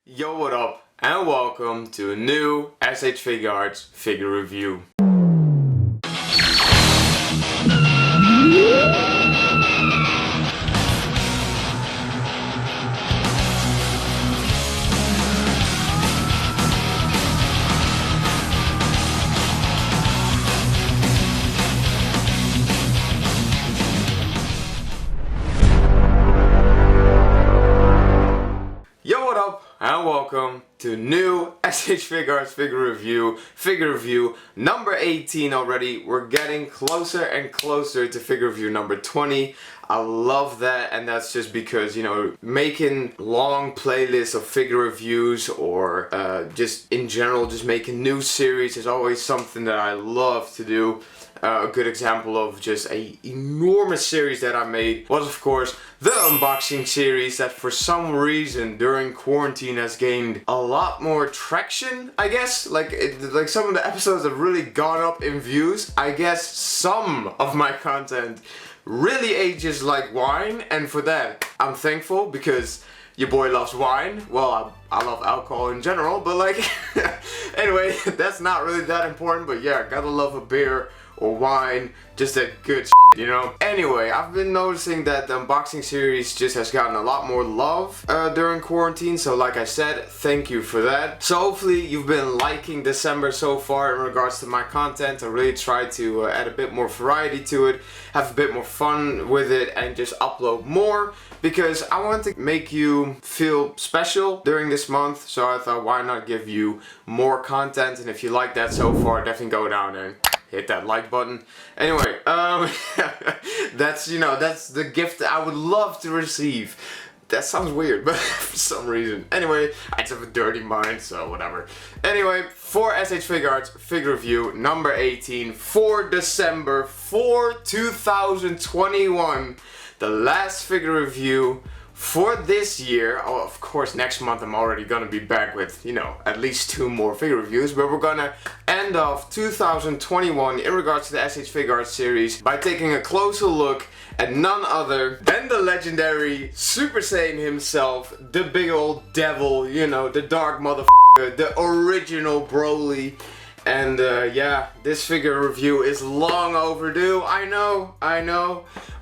Yo, what up, and welcome to a new SH Figuarts figure review. Yo, what up, and welcome to new SH Figuarts figure review number 18 already. We're getting closer and closer to figure review number 20. I love that, and that's just because, you know, making long playlists of figure reviews or just in general, just making new series is always something that I love to do. A good example of just a enormous series that I made was, of course, the unboxing series that for some reason during quarantine has gained a lot more traction, I guess. Like some of the episodes have really gone up in views. I guess some of my content really ages like wine, and for that I'm thankful because your boy loves wine. Well, I love alcohol in general, but like anyway, that's not really that important, but yeah, gotta love a beer or wine, just that good shit, you know? Anyway, I've been noticing that the unboxing series just has gotten a lot more love during quarantine, so like I said, thank you for that. So hopefully you've been liking December so far in regards to my content. I really try to add a bit more variety to it, have a bit more fun with it, and just upload more, because I want to make you feel special during this month. So I thought, why not give you more content? And if you like that so far, definitely go down and hit that like button. Anyway, that's the gift I would love to receive. That sounds weird, but for some reason. Anyway, I just have a dirty mind, so whatever. Anyway, for SH Figuarts figure review number 18 for December 2021. The last figure review for this year. Oh, of course, next month I'm already gonna be back with, you know, at least 2 more figure reviews, but we're gonna end off 2021 in regards to the SH Figuarts series by taking a closer look at none other than the legendary Super Saiyan himself, the big old devil, you know, the dark motherfucker, the original Broly. And yeah, this figure review is long overdue. I know,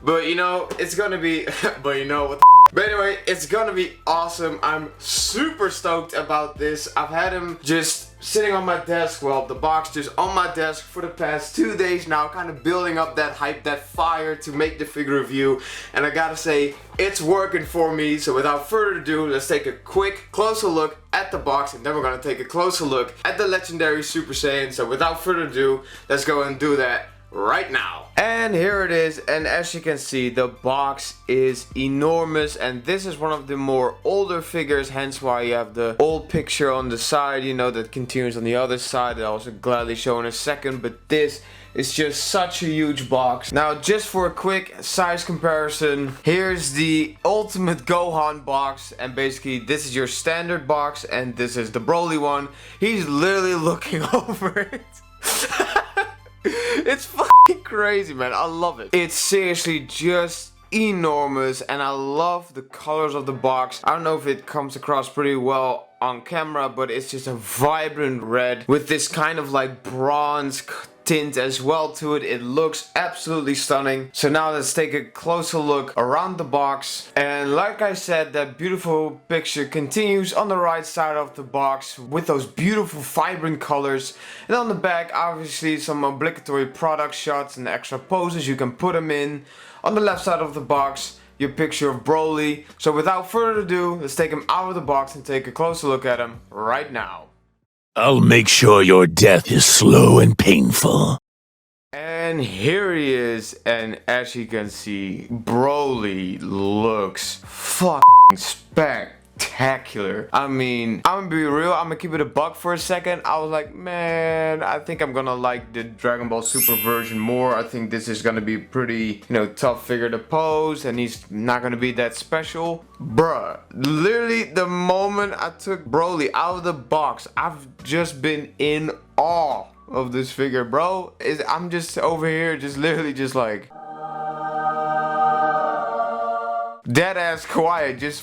but you know, it's gonna be, but you know what the but anyway, it's gonna be awesome. I'm super stoked about this. I've had him just sitting on my desk, well, the box just on my desk for the past 2 days now, kind of building up that hype, that fire to make the figure review, and I gotta say, it's working for me. So without further ado, let's take a quick closer look at the box, and then we're gonna take a closer look at the legendary Super Saiyan. So without further ado, let's go and do that right now. And here it is, and as you can see, the box is enormous, and this is one of the more older figures, hence why you have the old picture on the side, you know, that continues on the other side, that I'll also gladly show in a second. But this is just such a huge box. Now, just for a quick size comparison, here's the Ultimate Gohan box, and basically this is your standard box, and this is the Broly one. He's literally looking over it. It's fucking crazy, man. I love it. It's seriously just enormous, and I love the colors of the box. I don't know if it comes across pretty well on camera, but it's just a vibrant red with this kind of like bronze tint as well to it. It looks absolutely stunning. So now let's take a closer look around the box, and like I said, that beautiful picture continues on the right side of the box with those beautiful vibrant colors, and on the back obviously some obligatory product shots and extra poses you can put them in. On the left side of the box, your picture of Broly. So without further ado, let's take him out of the box and take a closer look at him right now. I'll make sure your death is slow and painful. And here he is, and as you can see, Broly looks fucking spectacular. I mean, I'm gonna be real, I'm gonna keep it a buck for a second. I was like, man, I think I'm gonna like the Dragon Ball Super version more. I think this is gonna be pretty, you know, tough figure to pose, and he's not gonna be that special. Bruh, literally the moment I took Broly out of the box, I've just been in awe of this figure, bro. I'm just over here, just literally just like dead ass quiet, just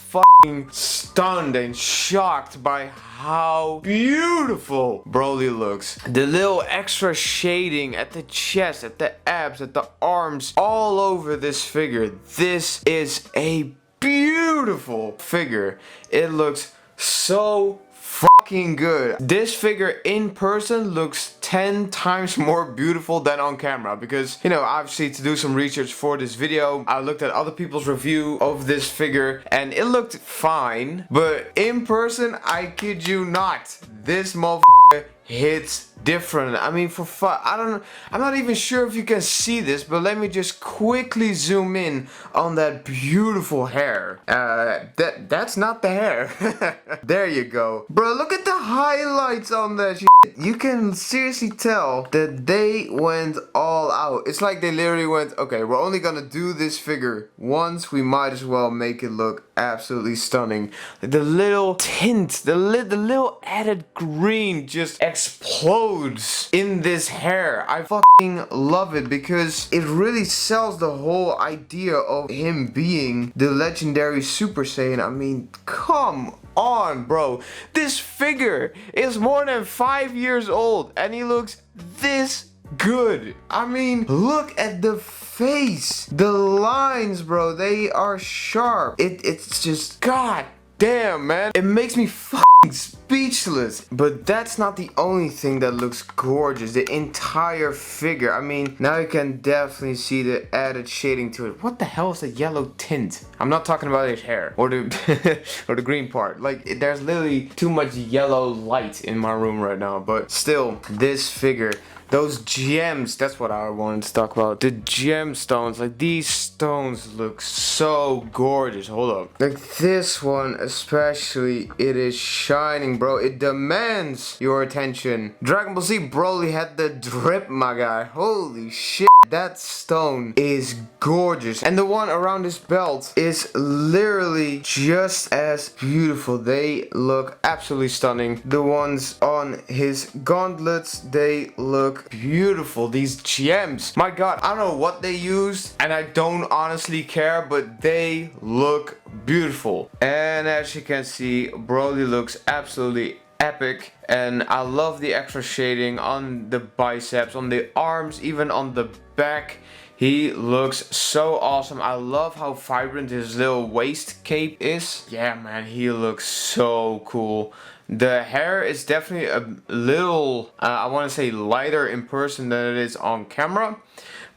stunned and shocked by how beautiful Broly looks. The little extra shading at the chest, at the abs, at the arms, all over this figure. This is a beautiful figure. It looks so fucking good. This figure in person looks 10 times more beautiful than on camera, because, you know, obviously to do some research for this video, I looked at other people's review of this figure and it looked fine, but in person, I kid you not, this motherfucker hits different. I mean, for fun, I'm not even sure if you can see this, but let me just quickly zoom in on that beautiful hair. That's not the hair. There you go. Bro, look at the highlights on that shit. You can seriously tell that they went all out. It's like they literally went, okay, we're only gonna do this figure once, we might as well make it look absolutely stunning. The little tint, the little added green just explodes in this hair. I fucking love it because it really sells the whole idea of him being the legendary Super Saiyan. I mean, come on, bro. This figure is more than 5 years old and he looks this good. I mean, look at the face. The lines, bro, they are sharp. It's just, god damn, man. It makes me fucking speechless. But that's not the only thing that looks gorgeous. The entire figure. I mean, now you can definitely see the added shading to it. What the hell is the yellow tint? I'm not talking about his hair or the or the green part. Like, there's literally too much yellow light in my room right now. But still, this figure, those gems, that's what I wanted to talk about. The gemstones, like these stones look so gorgeous. Hold up. Like this one especially, it is shining, bro. It demands your attention. Dragon Ball Z Broly had the drip, my guy. Holy shit. That stone is gorgeous. And the one around his belt is literally just as beautiful. They look absolutely stunning. The ones on his gauntlets, they look beautiful. These gems, my god, I don't know what they used and I don't honestly care, but they look beautiful. And as you can see, Broly looks absolutely epic, and I love the extra shading on the biceps, on the arms, even on the back. He looks so awesome. I love how vibrant his little waist cape is. Yeah, man, he looks so cool. The hair is definitely a little, I want to say lighter in person than it is on camera.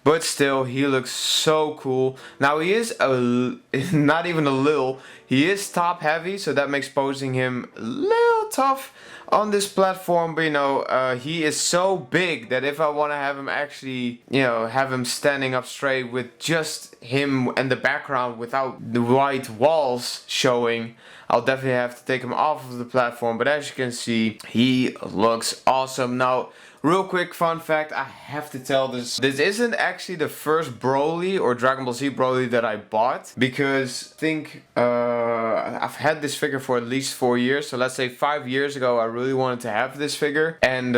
But still, he looks so cool. Now he is not even a little, he is top heavy, so that makes posing him a little tough on this platform. But you know, he is so big that if I want to have him actually, you know, have him standing up straight with just him and the background without the white walls showing, I'll definitely have to take him off of the platform. But as you can see, he looks awesome. Now, real quick fun fact, I have to tell this. This isn't actually the first Broly or Dragon Ball Z Broly that I bought, because I think I've had this figure for at least 4 years. So let's say 5 years ago I really wanted to have this figure, and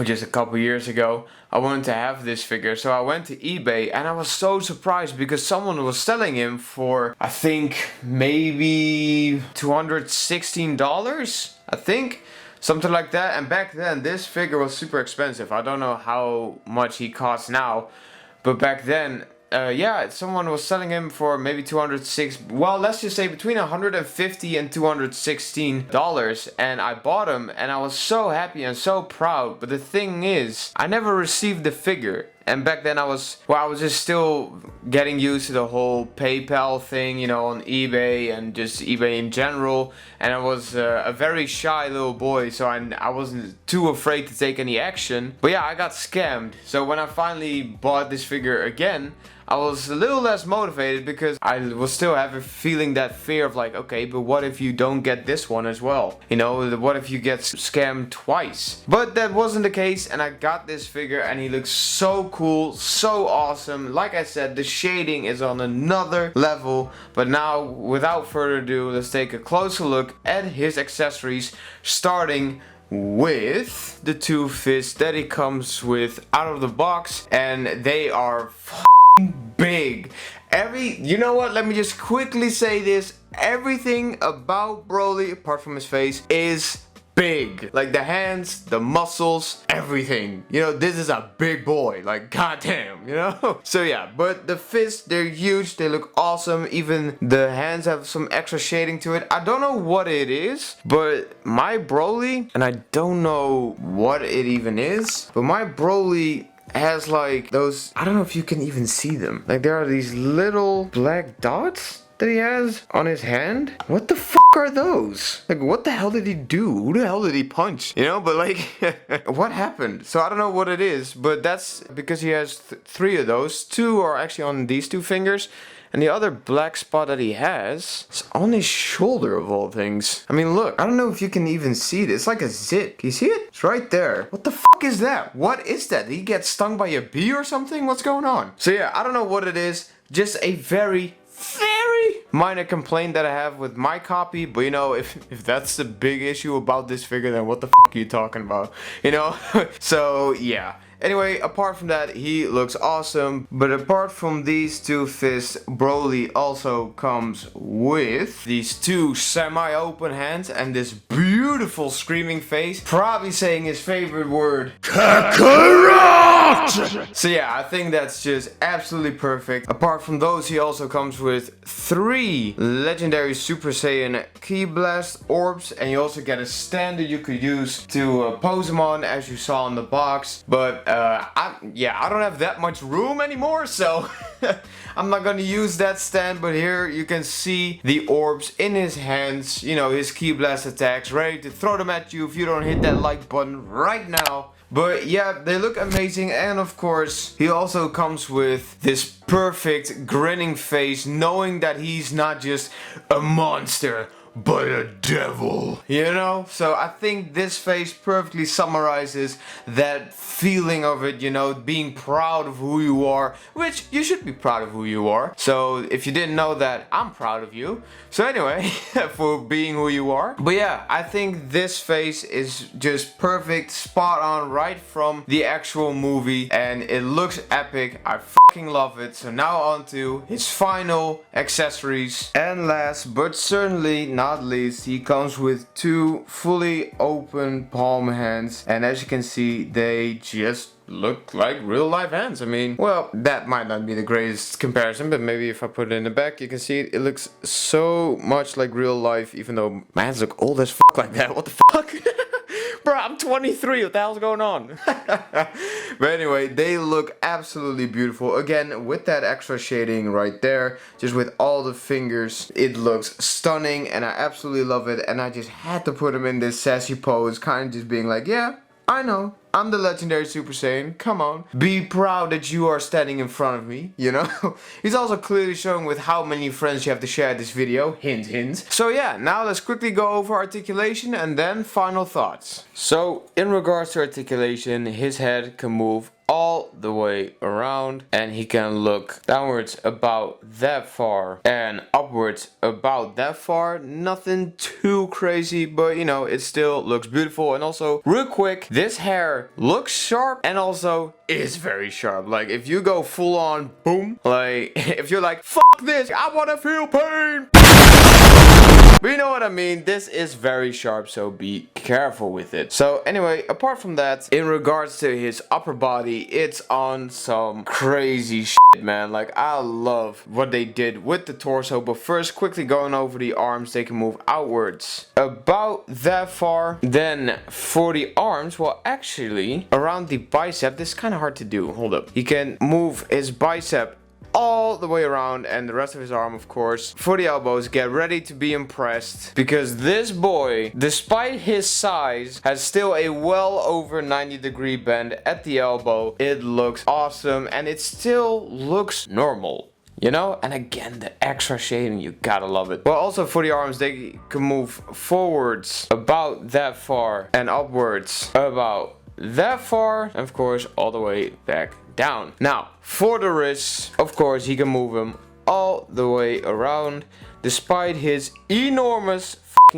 just a couple years ago I wanted to have this figure. So I went to eBay and I was so surprised because someone was selling him for, I think, maybe $216, I think. Something like that. And back then this figure was super expensive. I don't know how much he costs now, but back then, yeah, someone was selling him for maybe well, let's just say between $150 and $216, and I bought him and I was so happy and so proud. But the thing is, I never received the figure. And back then I was just still getting used to the whole PayPal thing, you know, on eBay and just eBay in general. And I was a very shy little boy, so I wasn't too afraid to take any action. But yeah, I got scammed. So when I finally bought this figure again, I was a little less motivated because I was still feeling that fear of like, okay, but what if you don't get this one as well? You know, what if you get scammed twice? But that wasn't the case, and I got this figure and he looks so cool, so awesome. Like I said, the shading is on another level. But now, without further ado, let's take a closer look at his accessories, starting with the two fists that he comes with out of the box, and they are big. You know what, let me just quickly say this, everything about Broly, apart from his face, is big. Like the hands, the muscles, everything. You know, this is a big boy. Like, goddamn, you know? So yeah, but the fists, they're huge. They look awesome. Even the hands have some extra shading to it. I don't know what it is, but my Broly, and I don't know what it even is, but my Broly has like those, I don't know if you can even see them. Like there are these little black dots that he has on his hand. What the fuck are those? Like, what the hell did he do? Who the hell did he punch? You know, but like, what happened? So I don't know what it is, but that's because he has 3 of those. 2 are actually on these 2 fingers. And the other black spot that he has is on his shoulder of all things. I mean, look, I don't know if you can even see it. It's like a zit. Can you see it? It's right there. What the fuck is that? What is that? Did he get stung by a bee or something? What's going on? So yeah, I don't know what it is. Just a very minor complaint that I have with my copy, but you know, if that's the big issue about this figure, then what the fuck are you talking about? You know? So yeah. Anyway, apart from that, he looks awesome. But apart from these 2 fists, Broly also comes with these 2 semi-open hands and this beautiful screaming face. Probably saying his favorite word, Kakarot! So yeah, I think that's just absolutely perfect. Apart from those, he also comes with 3 legendary Super Saiyan Ki Blast orbs. And you also get a stand that you could use to pose him on, as you saw in the box. But I don't have that much room anymore, so I'm not gonna use that stand. But here you can see the orbs in his hands, you know, his Ki Blast attacks, ready to throw them at you if you don't hit that like button right now. But yeah, they look amazing, and of course, he also comes with this perfect grinning face, knowing that he's not just a monster, but a devil, you know? So I think this face perfectly summarizes that feeling of it, you know, being proud of who you are, which you should be proud of who you are. So if you didn't know that, I'm proud of you. So anyway, for being who you are. But yeah, I think this face is just perfect, spot on, right from the actual movie, and it looks epic. I fucking love it. So now on to his final accessories. And last but certainly not least, he comes with 2 fully open palm hands, and as you can see, they just look like real life hands. I mean, well, that might not be the greatest comparison, but maybe if I put it in the back, you can see it looks so much like real life, even though my hands look old as fuck like that. What the fuck? Bro, I'm 23, what the hell's going on? But anyway, they look absolutely beautiful. Again, with that extra shading right there, just with all the fingers, it looks stunning, and I absolutely love it. And I just had to put him in this sassy pose, kind of just being like, yeah, I know, I'm the legendary Super Saiyan, come on. Be proud that you are standing in front of me, you know? He's also clearly showing with how many friends you have to share this video, hint hint. So yeah, now let's quickly go over articulation and then final thoughts. So, in regards to articulation, his head can move all the way around, and he can look downwards about that far and upwards about that far. Nothing too crazy, but you know, it still looks beautiful. And also, real quick, this hair looks sharp and also is very sharp. Like if you go full on boom, like if you're like, fuck this, I wanna feel pain, but you know what I mean, this is very sharp, so be careful with it. So anyway, apart from that, in regards to his upper body, it's on some crazy shit, man. Like, I love what they did with the torso. But first, quickly going over the arms, they can move outwards about that far. Then for the arms, well, actually, around the bicep, this is kind of hard to do. Hold up. He can move his bicep all the way around, and the rest of his arm, of course. For the elbows, get ready to be impressed, because this boy, despite his size, has still a well over 90-degree bend at the elbow. It looks awesome, and it still looks normal, you know? And again, the extra shading, you gotta love it. Well, also for the arms, they can move forwards about that far and upwards about that far, and of course all the way back down. Now for the wrists, of course, he can move them all the way around, despite his enormous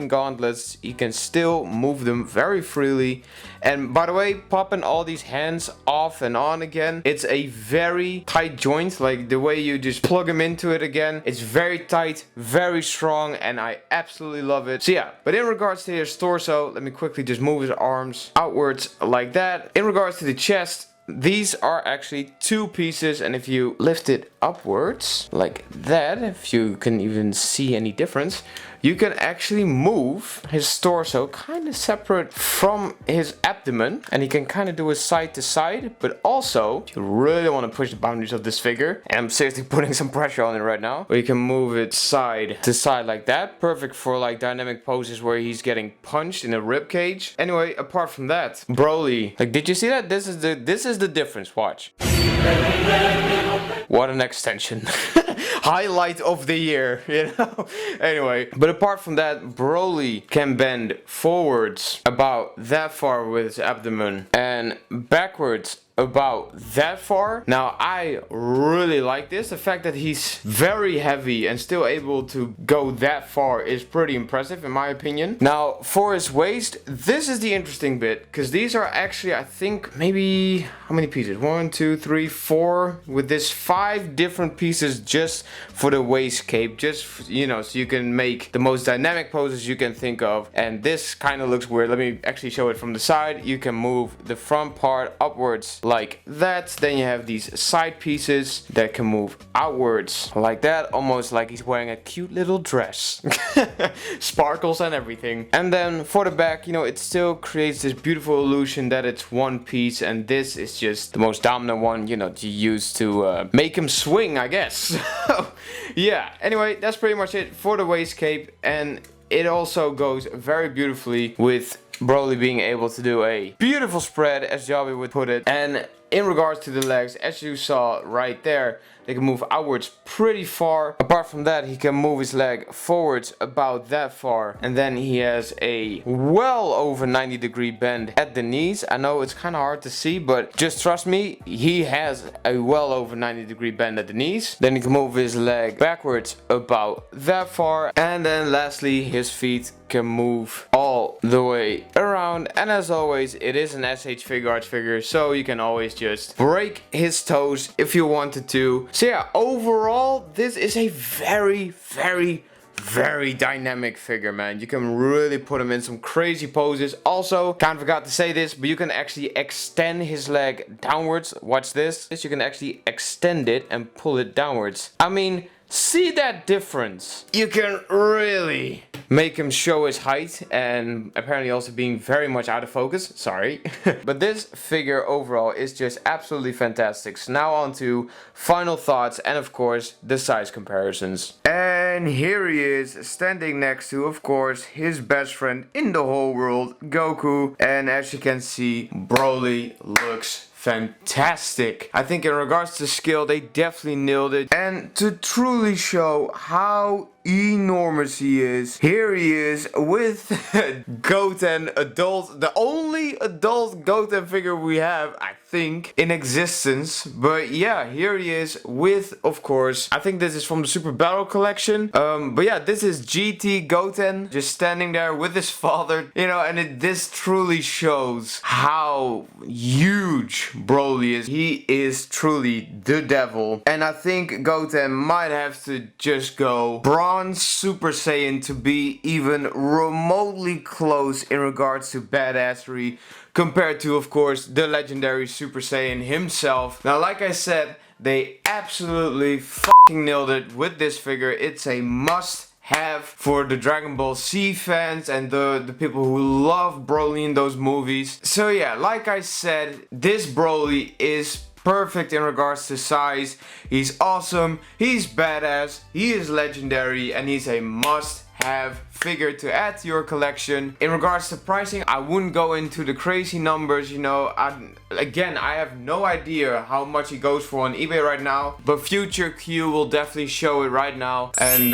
gauntlets. You can still move them very freely. And by the way, popping all these hands off and on again, it's a very tight joint. Like the way you just plug them into it again, it's very tight, very strong, and I absolutely love it. So yeah, but in regards to his torso, let me quickly just move his arms outwards like that. In regards to the chest, these are actually two pieces, and if you lift it upwards like that, if you can even see any difference, you can actually move his torso kind of separate from his abdomen, and he can kind of do a side to side. But also, if you really want to push the boundaries of this figure, and I'm seriously putting some pressure on it right now, but you can move it side to side like that. Perfect for like dynamic poses where he's getting punched in a rib cage. Anyway, apart from that, Broly, like, did you see that? This is the difference. Watch. What an extension. Highlight of the year, you know? Anyway, but apart from that, Broly can bend forwards about that far with his abdomen and backwards about that far. Now, I really like this. The fact that he's very heavy and still able to go that far is pretty impressive in my opinion. Now, for his waist, this is the interesting bit, because these are actually, I think, maybe, how many pieces? 1, 2, 3, 4, with this 5 different pieces just for the waist cape, just, you know, so you can make the most dynamic poses you can think of. And this kind of looks weird. Let me actually show it from the side. You can move the front part upwards like that. Then you have these side pieces that can move outwards like that, almost like he's wearing a cute little dress. Sparkles and everything. And then for the back, you know, it still creates this beautiful illusion that it's one piece, and this is just the most dominant one, you know, to use to make him swing, I guess. Yeah, anyway, that's pretty much it for the waist cape, and it also goes very beautifully with Broly being able to do a beautiful spread, as Jobby would put it. And in regards to the legs, as you saw right there, they can move outwards pretty far. Apart from that, he can move his leg forwards about that far. And then he has a well over 90-degree bend at the knees. I know it's kind of hard to see, but just trust me, he has a well over 90-degree bend at the knees. Then he can move his leg backwards about that far. And then lastly, his feet can move all the way around. And as always, it is an SH Figuarts figure, so you can always just break his toes if you wanted to. So yeah, overall, this is a very, very, very dynamic figure, man. You can really put him in some crazy poses. Also, kind of forgot to say this, but you can actually extend his leg downwards. Watch this. You can actually extend it and pull it downwards. I mean, see that difference? You can really make him show his height, and apparently also being very much out of focus. Sorry. But this figure overall is just absolutely fantastic. So now on to final thoughts and of course the size comparisons. And here he is standing next to, of course, his best friend in the whole world, Goku. And as you can see, Broly looks fantastic. I think in regards to skill, they definitely nailed it. And to truly show how enormous he is, here he is with Goten adult, the only adult Goten figure we have, I think, in existence. But yeah, here he is with, of course, I think this is from the Super Battle collection, but yeah, this is GT Goten just standing there with his father, you know. And this truly shows how huge Broly is. He is truly the devil, and I think Goten might have to just go bronze Super Saiyan to be even remotely close in regards to badassery compared to, of course, the legendary Super Saiyan himself. Now, like I said, they absolutely fucking nailed it with this figure. It's a must have for the Dragon Ball Z fans and the people who love Broly in those movies. So yeah, like I said, this Broly is perfect in regards to size. He's awesome, he's badass, he is legendary, and he's a must-have figure to add to your collection. In regards to pricing, I wouldn't go into the crazy numbers, you know. Again, I have no idea how much he goes for on eBay right now, but future Q will definitely show it right now. And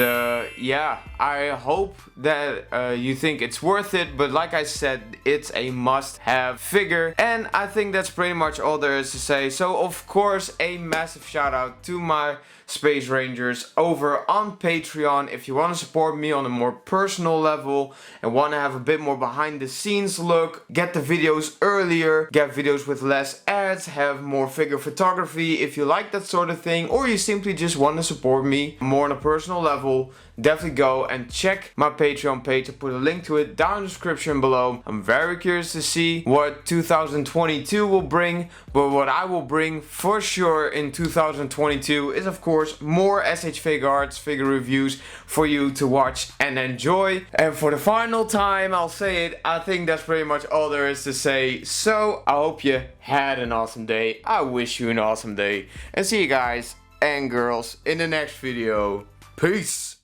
yeah, I hope that you think it's worth it, but like I said, it's a must-have figure. And I think that's pretty much all there is to say. So of course, a massive shout out to my Space Rangers over on Patreon. If you want to support me on a a more personal level and want to have a bit more behind the scenes look, get the videos earlier, get videos with less ads, have more figure photography, if you like that sort of thing, or you simply just want to support me more on a personal level, definitely go and check my Patreon page. I put a link to it down in the description below. I'm very curious to see what 2022 will bring, but what I will bring for sure in 2022 is of course more SH Figuarts figure reviews for you to watch and enjoy. And for the final time, I'll say it, I think that's pretty much all there is to say. So I hope you had an awesome day. I wish you an awesome day, and see you guys and girls in the next video. Peace.